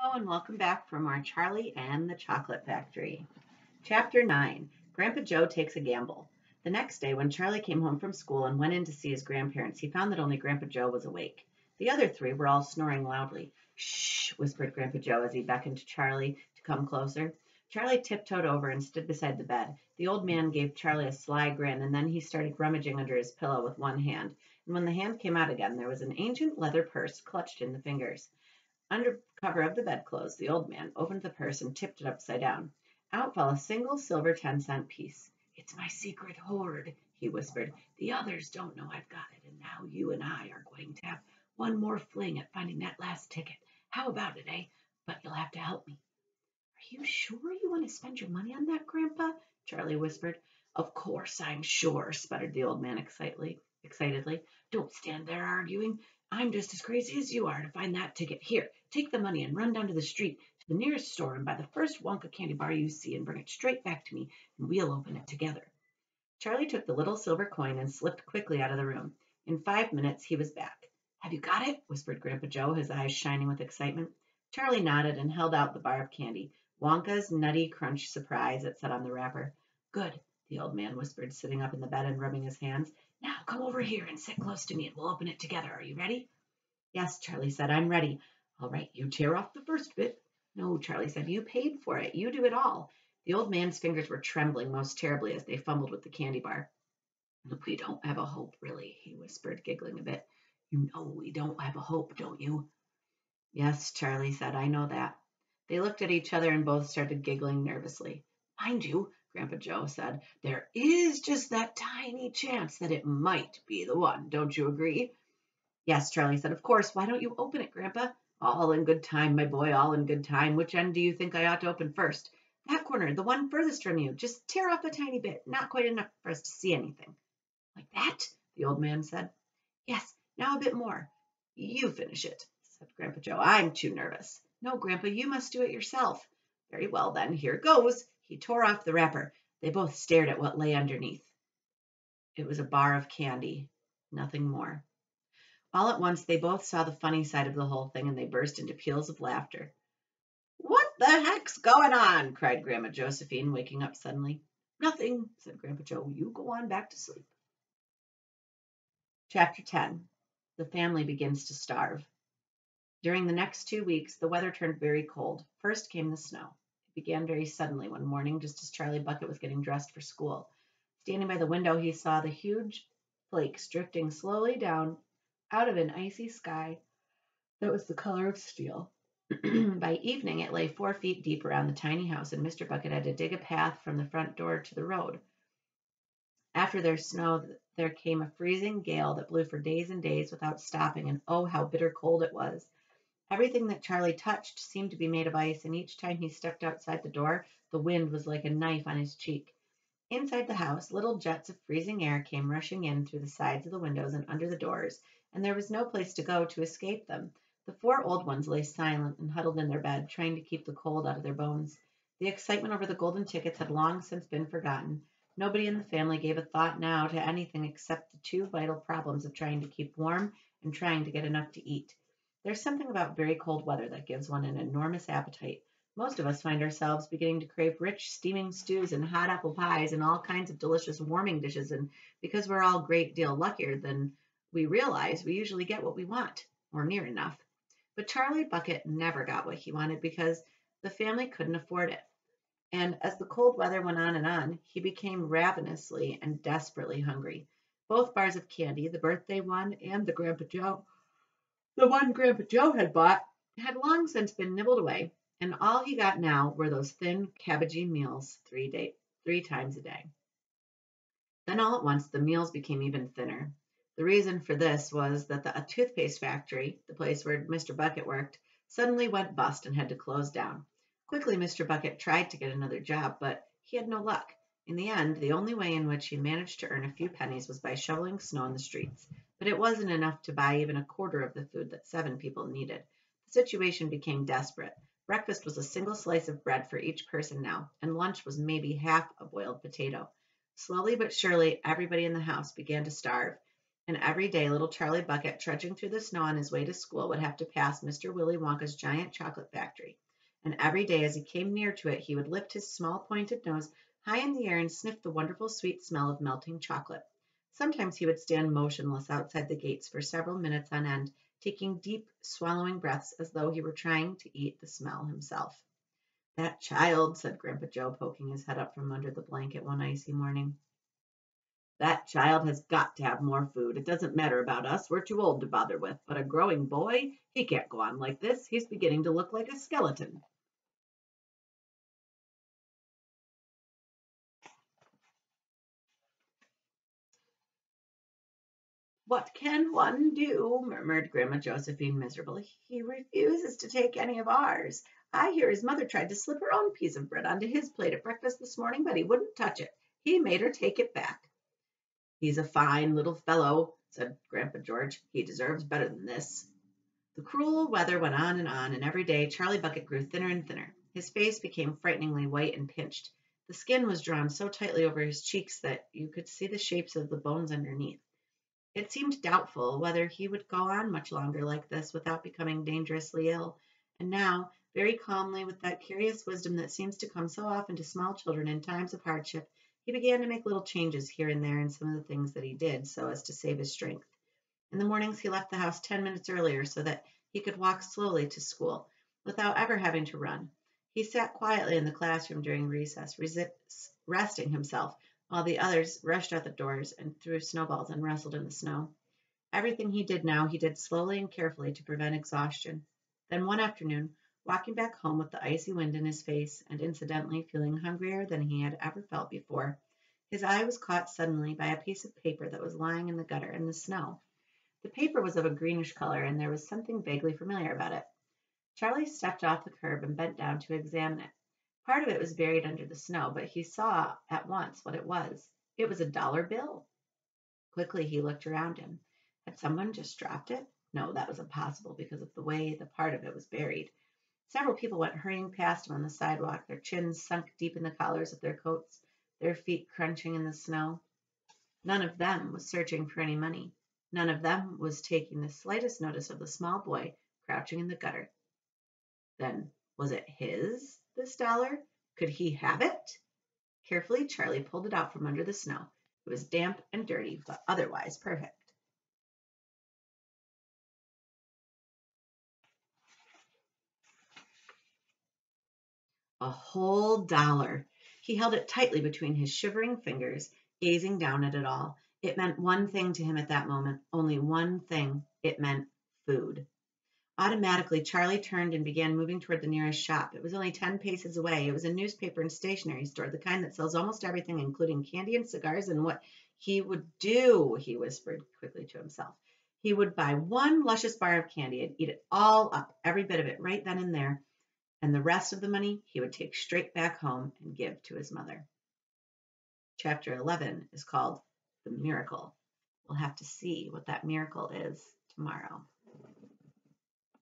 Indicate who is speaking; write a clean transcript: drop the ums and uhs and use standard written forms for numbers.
Speaker 1: Hello and welcome back from our Charlie and the Chocolate Factory. Chapter 9, Grandpa Joe Takes a Gamble. The next day, when Charlie came home from school and went in to see his grandparents, he found that only Grandpa Joe was awake. The other three were all snoring loudly. Shh, whispered Grandpa Joe as he beckoned to Charlie to come closer. Charlie tiptoed over and stood beside the bed. The old man gave Charlie a sly grin, and then he started rummaging under his pillow with one hand. And when the hand came out again, there was an ancient leather purse clutched in the fingers. Under cover of the bedclothes, the old man opened the purse and tipped it upside down. Out fell a single silver 10-cent piece. "It's my secret hoard," he whispered. "The others don't know I've got it, and now you and I are going to have one more fling at finding that last ticket. How about it, eh? But you'll have to help me." "Are you sure you want to spend your money on that, Grandpa?" Charlie whispered. "Of course I'm sure," sputtered the old man excitedly. "Don't stand there arguing. I'm just as crazy as you are to find that ticket. Here, take the money and run down to the street to the nearest store and buy the first Wonka candy bar you see and bring it straight back to me, and we'll open it together." Charlie took the little silver coin and slipped quickly out of the room. In 5 minutes he was back. "Have you got it?" whispered Grandpa Joe, his eyes shining with excitement. Charlie nodded and held out the bar of candy. "Wonka's Nutty Crunch Surprise," it said on the wrapper. "Good," the old man whispered, sitting up in the bed and rubbing his hands. "Now come over here and sit close to me, and we'll open it together. Are you ready?" "Yes," Charlie said, "I'm ready." "All right, you tear off the first bit." "No," Charlie said, "you paid for it. You do it all." The old man's fingers were trembling most terribly as they fumbled with the candy bar. "We don't have a hope, really," he whispered, giggling a bit. "You know we don't have a hope, don't you?" "Yes," Charlie said, "I know that." They looked at each other and both started giggling nervously. "Mind you," Grandpa Joe said, "there is just that tiny chance that it might be the one. Don't you agree?" "Yes," Charlie said, "of course. Why don't you open it, Grandpa?" "All in good time, my boy, all in good time. Which end do you think I ought to open first?" "That corner, the one furthest from you. Just tear off a tiny bit, not quite enough for us to see anything." "Like that?" the old man said. "Yes, now a bit more." "You finish it," said Grandpa Joe. "I'm too nervous." "No, Grandpa, you must do it yourself." "Very well, then. Here goes." He tore off the wrapper. They both stared at what lay underneath. It was a bar of candy, nothing more. All at once, they both saw the funny side of the whole thing, and they burst into peals of laughter. "What the heck's going on?" cried Grandma Josephine, waking up suddenly. "Nothing," said Grandpa Joe. "You go on back to sleep." Chapter 10. The family begins to starve. During the next 2 weeks, the weather turned very cold. First came the snow. It began very suddenly one morning, just as Charlie Bucket was getting dressed for school. Standing by the window, he saw the huge flakes drifting slowly down out of an icy sky that was the color of steel. By evening, it lay 4 feet deep around the tiny house, and Mr. Bucket had to dig a path from the front door to the road. After their snow, there came a freezing gale that blew for days and days without stopping, and oh, how bitter cold it was. Everything that Charlie touched seemed to be made of ice, and each time he stepped outside the door, the wind was like a knife on his cheek. Inside the house, little jets of freezing air came rushing in through the sides of the windows and under the doors, and there was no place to go to escape them. The 4 old ones lay silent and huddled in their bed, trying to keep the cold out of their bones. The excitement over the golden tickets had long since been forgotten. Nobody in the family gave a thought now to anything except the 2 vital problems of trying to keep warm and trying to get enough to eat. There's something about very cold weather that gives one an enormous appetite. Most of us find ourselves beginning to crave rich, steaming stews and hot apple pies and all kinds of delicious warming dishes, and because we're all a great deal luckier than we realize, we usually get what we want, or near enough. But Charlie Bucket never got what he wanted because the family couldn't afford it. And as the cold weather went on, he became ravenously and desperately hungry. Both bars of candy, the birthday one and the one Grandpa Joe had bought, had long since been nibbled away, and all he got now were those thin, cabbagey meals 3 times a day. Then all at once the meals became even thinner. The reason for this was that a toothpaste factory, the place where Mr. Bucket worked, suddenly went bust and had to close down. Quickly, Mr. Bucket tried to get another job, but he had no luck. In the end, the only way in which he managed to earn a few pennies was by shoveling snow in the streets. But it wasn't enough to buy even a quarter of the food that 7 people needed. The situation became desperate. Breakfast was a single slice of bread for each person now, and lunch was maybe half a boiled potato. Slowly but surely, everybody in the house began to starve, And every day little Charlie Bucket, trudging through the snow on his way to school, would have to pass Mr. Willy Wonka's giant chocolate factory. And every day as he came near to it, he would lift his small pointed nose high in the air and sniff the wonderful sweet smell of melting chocolate. Sometimes he would stand motionless outside the gates for several minutes on end, taking deep, swallowing breaths as though he were trying to eat the smell himself. "That child," said Grandpa Joe, poking his head up from under the blanket one icy morning. "That child has got to have more food. It doesn't matter about us. We're too old to bother with. But a growing boy, he can't go on like this. He's beginning to look like a skeleton." "What can one do?" murmured Grandma Josephine miserably. "He refuses to take any of ours. I hear his mother tried to slip her own piece of bread onto his plate at breakfast this morning, but he wouldn't touch it. He made her take it back." "He's a fine little fellow," said Grandpa George. "He deserves better than this." The cruel weather went on, and every day Charlie Bucket grew thinner and thinner. His face became frighteningly white and pinched. The skin was drawn so tightly over his cheeks that you could see the shapes of the bones underneath. It seemed doubtful whether he would go on much longer like this without becoming dangerously ill. And now, very calmly, with that curious wisdom that seems to come so often to small children in times of hardship, he began to make little changes here and there in some of the things that he did so as to save his strength. In the mornings he left the house 10 minutes earlier so that he could walk slowly to school without ever having to run. He sat quietly in the classroom during recess, resting himself, while the others rushed out the doors and threw snowballs and wrestled in the snow. Everything he did now he did slowly and carefully to prevent exhaustion. Then one afternoon, walking back home with the icy wind in his face and incidentally feeling hungrier than he had ever felt before, his eye was caught suddenly by a piece of paper that was lying in the gutter in the snow. The paper was of a greenish color, and there was something vaguely familiar about it. Charlie stepped off the curb and bent down to examine it. Part of it was buried under the snow, but he saw at once what it was. It was a dollar bill. Quickly he looked around him. Had someone just dropped it? No, that was impossible because of the way the part of it was buried. Several people went hurrying past him on the sidewalk, their chins sunk deep in the collars of their coats, their feet crunching in the snow. None of them was searching for any money. None of them was taking the slightest notice of the small boy crouching in the gutter. Then, was it his, this dollar? Could he have it? Carefully, Charlie pulled it out from under the snow. It was damp and dirty, but otherwise perfect. A whole dollar. He held it tightly between his shivering fingers, gazing down at it all. It meant one thing to him at that moment, only one thing. It meant food. Automatically, Charlie turned and began moving toward the nearest shop. It was only 10 paces away. It was a newspaper and stationery store, the kind that sells almost everything, including candy and cigars. And what he would do, he whispered quickly to himself. He would buy one luscious bar of candy and eat it all up, every bit of it, right then and there. And the rest of the money he would take straight back home and give to his mother. Chapter 11 is called The Miracle. We'll have to see what that miracle is tomorrow.